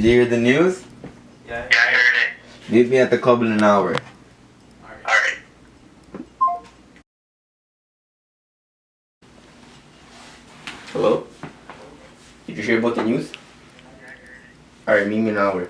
you hear the news? Yeah, I heard it. Meet me at the club in an hour. Alright. Hello? Did you hear about the news? Alright, meet me in an hour.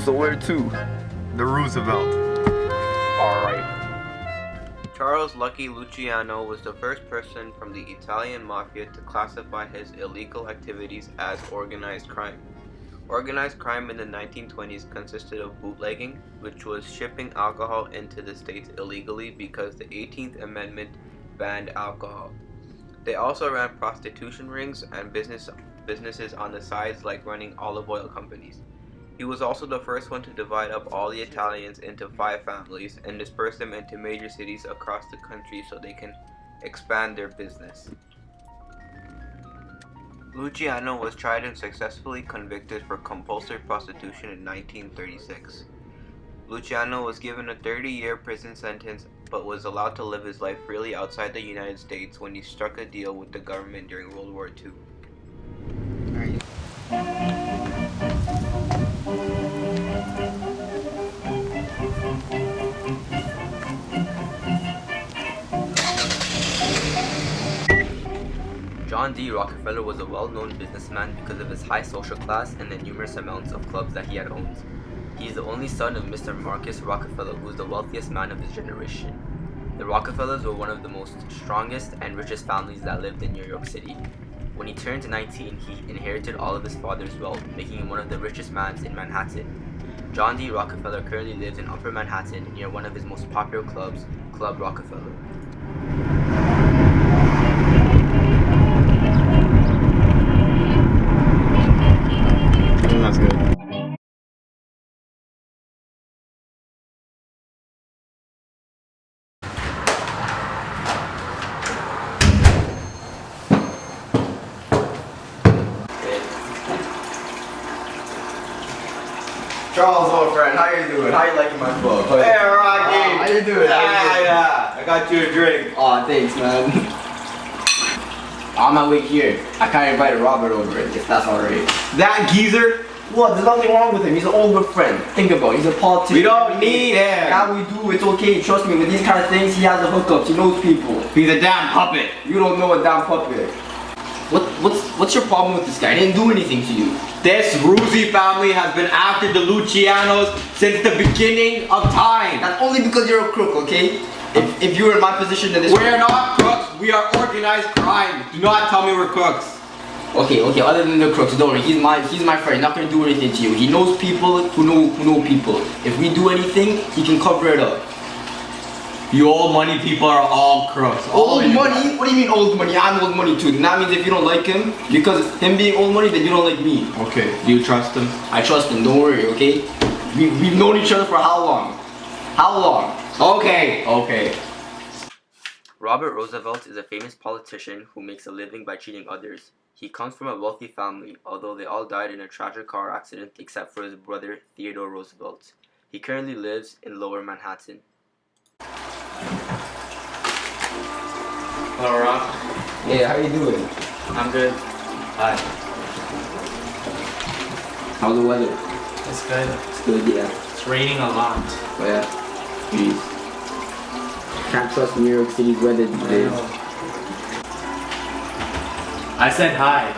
So where to? The Roosevelt. Alright. Charles Lucky Luciano was the first person from the Italian mafia to classify his illegal activities as organized crime. Organized crime in the 1920s consisted of bootlegging, which was shipping alcohol into the states illegally because the 18th Amendment banned alcohol. They also ran prostitution rings and businesses on the sides, like running olive oil companies. He was also the first one to divide up all the Italians into 5 families and disperse them into major cities across the country so they can expand their business. Luciano was tried and successfully convicted for compulsory prostitution in 1936. Luciano was given a 30-year prison sentence but was allowed to live his life freely outside the United States when he struck a deal with the government during World War II. John D. Rockefeller was a well-known businessman because of his high social class and the numerous amounts of clubs that he had owned. He is the only son of Mr. Marcus Rockefeller, who is the wealthiest man of his generation. The Rockefellers were one of the most strongest and richest families that lived in New York City. When he turned 19, he inherited all of his father's wealth, making him one of the richest men in Manhattan. John D. Rockefeller currently lives in Upper Manhattan near one of his most popular clubs, Club Rockefeller. That's good. Charles, old friend, how you doing? How you liking my club? Hey, Rocky! How you doing? Yeah, I got you a drink. Aw, thanks, man. On my way here, I kinda invited Robert over it, if that's alright. That geezer? What? There's nothing wrong with him. He's an older friend. Think about it. He's a politician. We don't need him. Yeah, we do. It's okay. Trust me. With these kind of things, he has the hookups. He knows people. He's a damn puppet. You don't know a damn puppet. What's your problem with this guy? He didn't do anything to you. This Ruzzi family has been after the Lucianos since the beginning of time. That's only because you're a crook, okay? If you were in my position, then this. We're not crooks. We are organized crime. Do not tell me we're crooks. Okay. Other than the crooks, don't worry. He's my friend. He's not gonna do anything to you. He knows people who know people. If we do anything, he can cover it up. You old money people are all crooks. Old money? What do you mean old money? I'm old money too. That means if you don't like him, because him being old money, then you don't like me. Okay. Do you trust him? I trust him. Don't worry. Okay. We've known each other for how long? How long? Okay. Robert Roosevelt is a famous politician who makes a living by cheating others. He comes from a wealthy family, although they all died in a tragic car accident except for his brother Theodore Roosevelt. He currently lives in Lower Manhattan. Hello, Rob. Yeah, how you doing? I'm good. Hi. How's the weather? It's good. It's good, yeah. It's raining a lot. Oh yeah. Jeez. Can't trust New York City's weather these days. I said hi.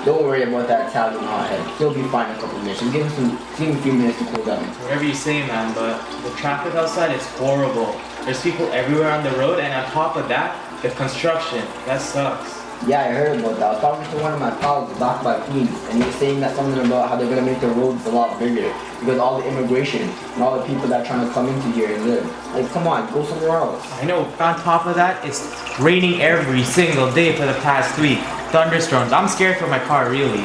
Don't worry about that Italian hothead. He'll be fine in a couple of minutes. Just give him a few minutes to cool down. Whatever you say, man, but the traffic outside is horrible. There's people everywhere on the road, and on top of that, the construction. That sucks. Yeah, I heard about that. I was talking to one of my pals back by Queens, and he was saying that something about how they're gonna make the roads a lot bigger because all the immigration and all the people that are trying to come into here and live. Like, come on, go somewhere else. I know. On top of that, it's raining every single day for the past week. Thunderstorms. I'm scared for my car, really.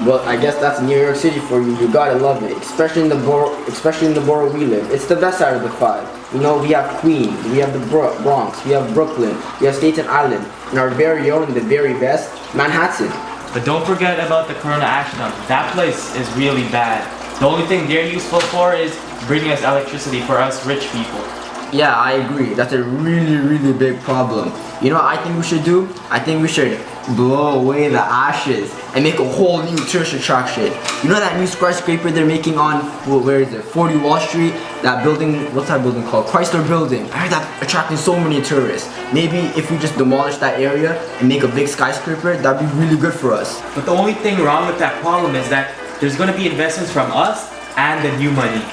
Well, I guess that's New York City for you. You gotta love it, especially in the borough we live. It's the best out of the five. You know, we have Queens, we have the Bronx, we have Brooklyn, we have Staten Island, and our very own, the very best, Manhattan. But don't forget about the Corona Ashram. That place is really bad. The only thing they're useful for is bringing us electricity for us rich people. Yeah, I agree. That's a really, really big problem. You know what I think we should do? I think we should blow away the ashes and make a whole new tourist attraction. You know that new skyscraper they're making on, well, where is it? 40 Wall Street? That building, what's that building called? Chrysler Building. I heard that attracting so many tourists. Maybe if we just demolish that area and make a big skyscraper, that'd be really good for us. But the only thing wrong with that problem is that there's going to be investments from us and the new money.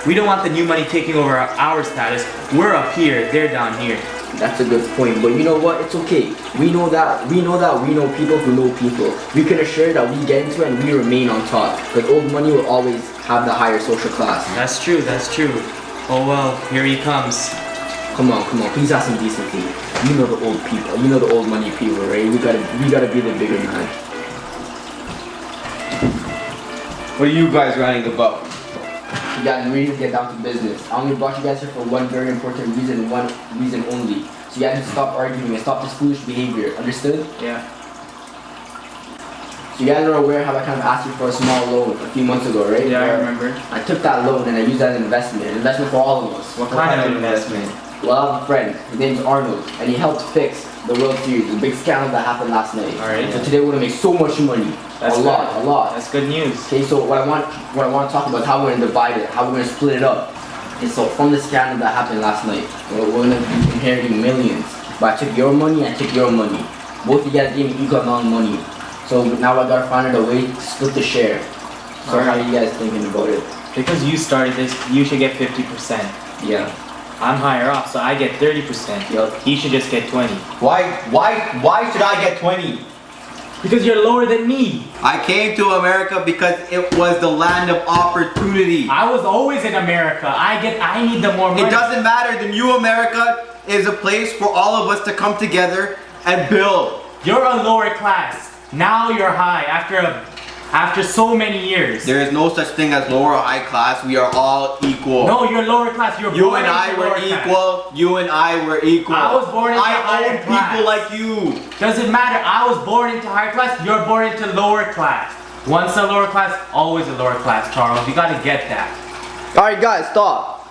We don't want the new money taking over our status. We're up here, they're down here. That's a good point, but you know what? It's okay. We know people who know people. We can assure that we get into it and we remain on top. Because old money will always have the higher social class. That's true, that's true. Oh well, here he comes. Come on, please have some decency. You know the old people, you know the old money people, right? We gotta be the bigger man. What are you guys writing about? You guys really get down to business. I only brought you guys here for one very important reason, one reason only. So you guys need to stop arguing and stop this foolish behavior. Understood? Yeah. So you guys are aware how I kind of asked you for a small loan a few months ago, right? Yeah, I remember. I took that loan and I used that as an investment for all of us. What kind of investment? Well, I have a friend. His name's Arnold, and he helped fix the World Series, the big scandal that happened last night. Alright. So today we're gonna make so much money. That's a lot. That's good news. Okay, so what I want to talk about is how we're gonna divide it, how we're gonna split it up. And so from the scandal that happened last night, we're gonna be inheriting millions. But I took your money, I took your money. Both of you guys gave me equal amount of money. So now I gotta find a way to split the share. So how are you guys thinking about it? Because you started this, you should get 50%. Yeah. I'm higher up, so I get 30%. Yup. He should just get 20. Why should I get 20? Because you're lower than me. I came to America because it was the land of opportunity. I was always in America. I need the more money. It doesn't matter. The new America is a place for all of us to come together and build. You're a lower class. Now you're high after so many years. There is no such thing as lower or high class. We are all equal. No, you're lower class. You're You born and I into were lower class. equal. You and I were equal. I was born into I higher own class. people like you. Doesn't matter. I was born into higher class. You're born into lower class. Once a lower class, always a lower class, Charles. You gotta get that. Alright guys, stop.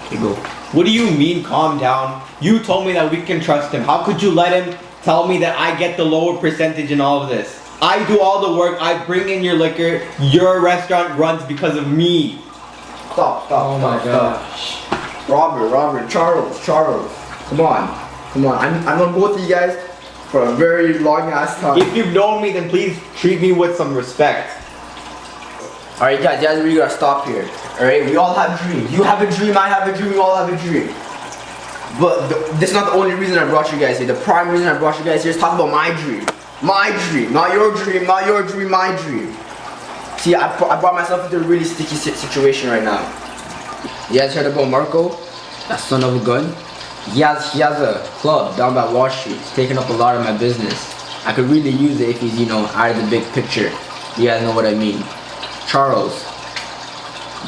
Okay, go. What do you mean calm down? You told me that we can trust him. How could you let him tell me that I get the lower percentage in all of this? I do all the work. I bring in your liquor. Your restaurant runs because of me. Stop. Oh my gosh. Robert, Charles. Come on. I'm on both of you guys for a very long ass time. If you've known me, then please treat me with some respect. Alright guys, you guys really gotta stop here. Alright, we all have dreams. You have a dream, I have a dream, we all have a dream. But this is not the only reason I brought you guys here. The prime reason I brought you guys here is talk about my dream. My dream, not your dream, my dream. See, I brought myself into a really sticky situation right now. You guys heard about Marco? That son of a gun? He has a club down by Wall Street. He's taking up a lot of my business. I could really use it if he's, out of the big picture. You guys know what I mean. Charles,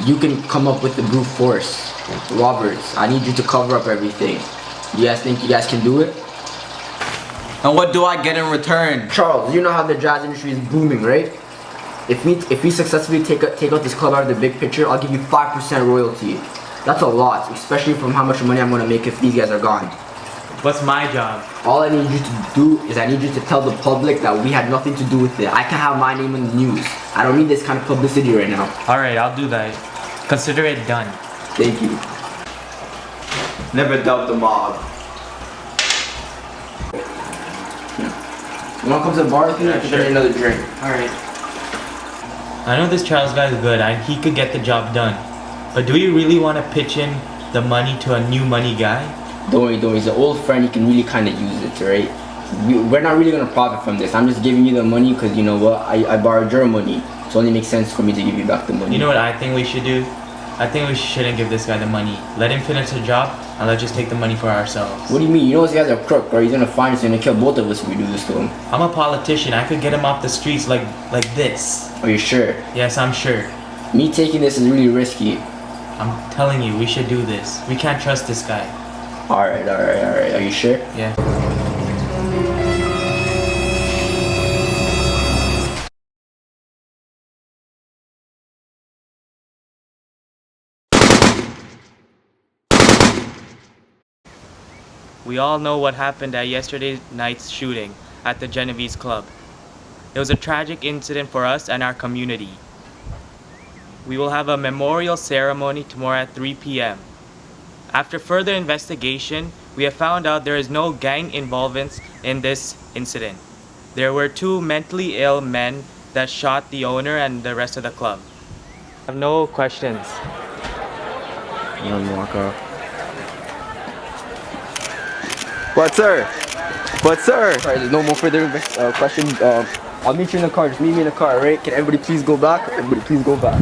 you can come up with the brute force. Roberts, I need you to cover up everything. You guys think you guys can do it? And what do I get in return? Charles, you know how the jazz industry is booming, right? If we successfully take out this club out of the big picture, I'll give you 5% royalty. That's a lot, especially from how much money I'm gonna make if these guys are gone. What's my job? All I need you to do is I need you to tell the public that we had nothing to do with it. I can have my name in the news. I don't need this kind of publicity right now. Alright, I'll do that. Consider it done. Thank you. Never doubt the mob. You wanna come to the bar with me? I can get another drink. Alright. I know this Charles guy is good and he could get the job done. But do you really want to pitch in the money to a new money guy? Don't worry, he's an old friend, he can really kind of use it, right? We're not really gonna profit from this. I'm just giving you the money because you know what? I borrowed your money. So it only makes sense for me to give you back the money. You know what I think we should do? I think we shouldn't give this guy the money. Let him finish the job and let's just take the money for ourselves. What do you mean? You know this guy's a crook, or he's gonna find us and kill both of us if we do this to him. I'm a politician. I could get him off the streets like this. Are you sure? Yes, I'm sure. Me taking this is really risky. I'm telling you, we should do this. We can't trust this guy. Alright. Are you sure? Yeah. We all know what happened at yesterday night's shooting at the Genovese Club. It was a tragic incident for us and our community. We will have a memorial ceremony tomorrow at 3 p.m. After further investigation, we have found out there is no gang involvement in this incident. There were 2 mentally ill men that shot the owner and the rest of the club. I have no questions. But sir, Alright, there's no more further questions. I'll meet you in the car. Just meet me in the car, alright? Can everybody please go back? Everybody please go back.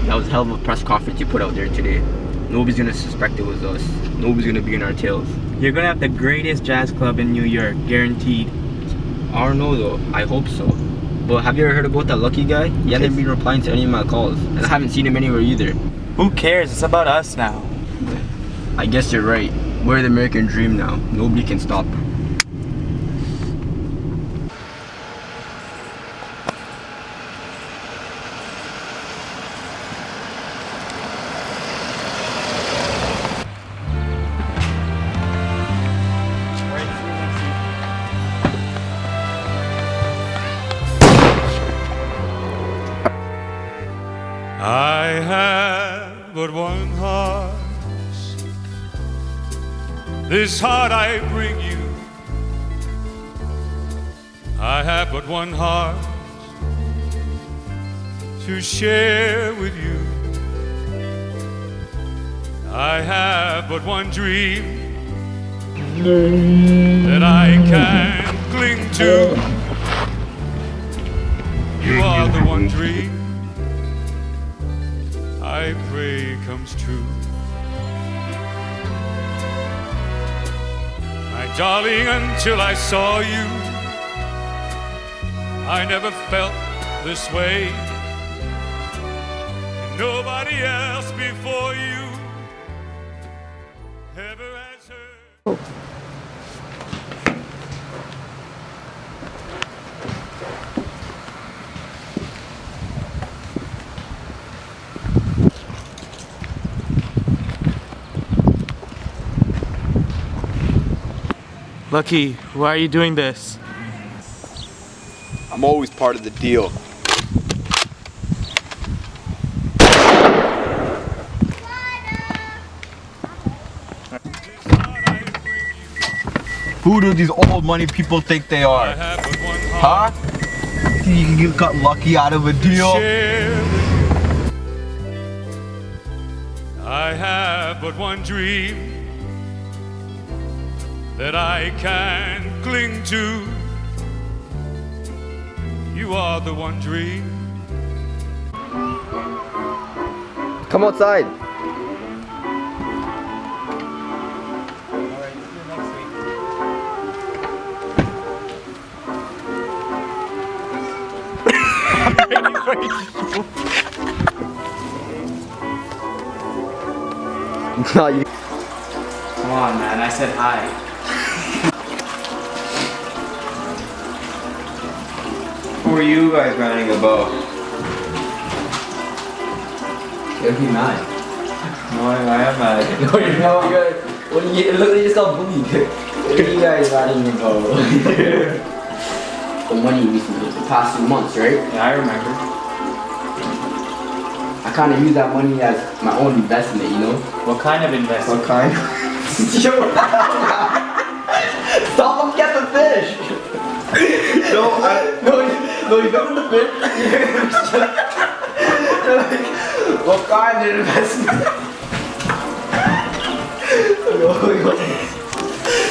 That was a hell of a press conference you put out there today. Nobody's gonna suspect it was us. Nobody's gonna be in our tails. You're gonna have the greatest jazz club in New York, guaranteed. I don't know though. I hope so. But have you ever heard about that Lucky guy? He hasn't been replying to any of my calls. And I haven't seen him anywhere either. Who cares? It's about us now. I guess you're right. We're the American dream now. Nobody can stop. I have but one heart. This heart I bring you. I have but one heart to share with you. I have but one dream that I can cling to. You are the one dream I pray comes true. My darling, until I saw you, I never felt this way. And nobody else before you ever has heard. Lucky, why are you doing this? I'm always part of the deal. Who do these old money people think they I are? have but one Huh? heart Think you can get cut lucky out of a to deal? share with you. I have but one dream that I can cling to. You are the one dream. Come outside. No, you. Come on, man, I said hi. Who are you guys ranting about? You'll be mad. No, I am mad. No, you're not good. What do you look at yourself bullied? What are you guys ranting about? The money recently, the past few months, right? Yeah, I remember. I kind of use that money as my own investment, you know? What kind of investment? What kind? Stop looking at the fish! No, you look at the fish. You're like, what kind of investment? No,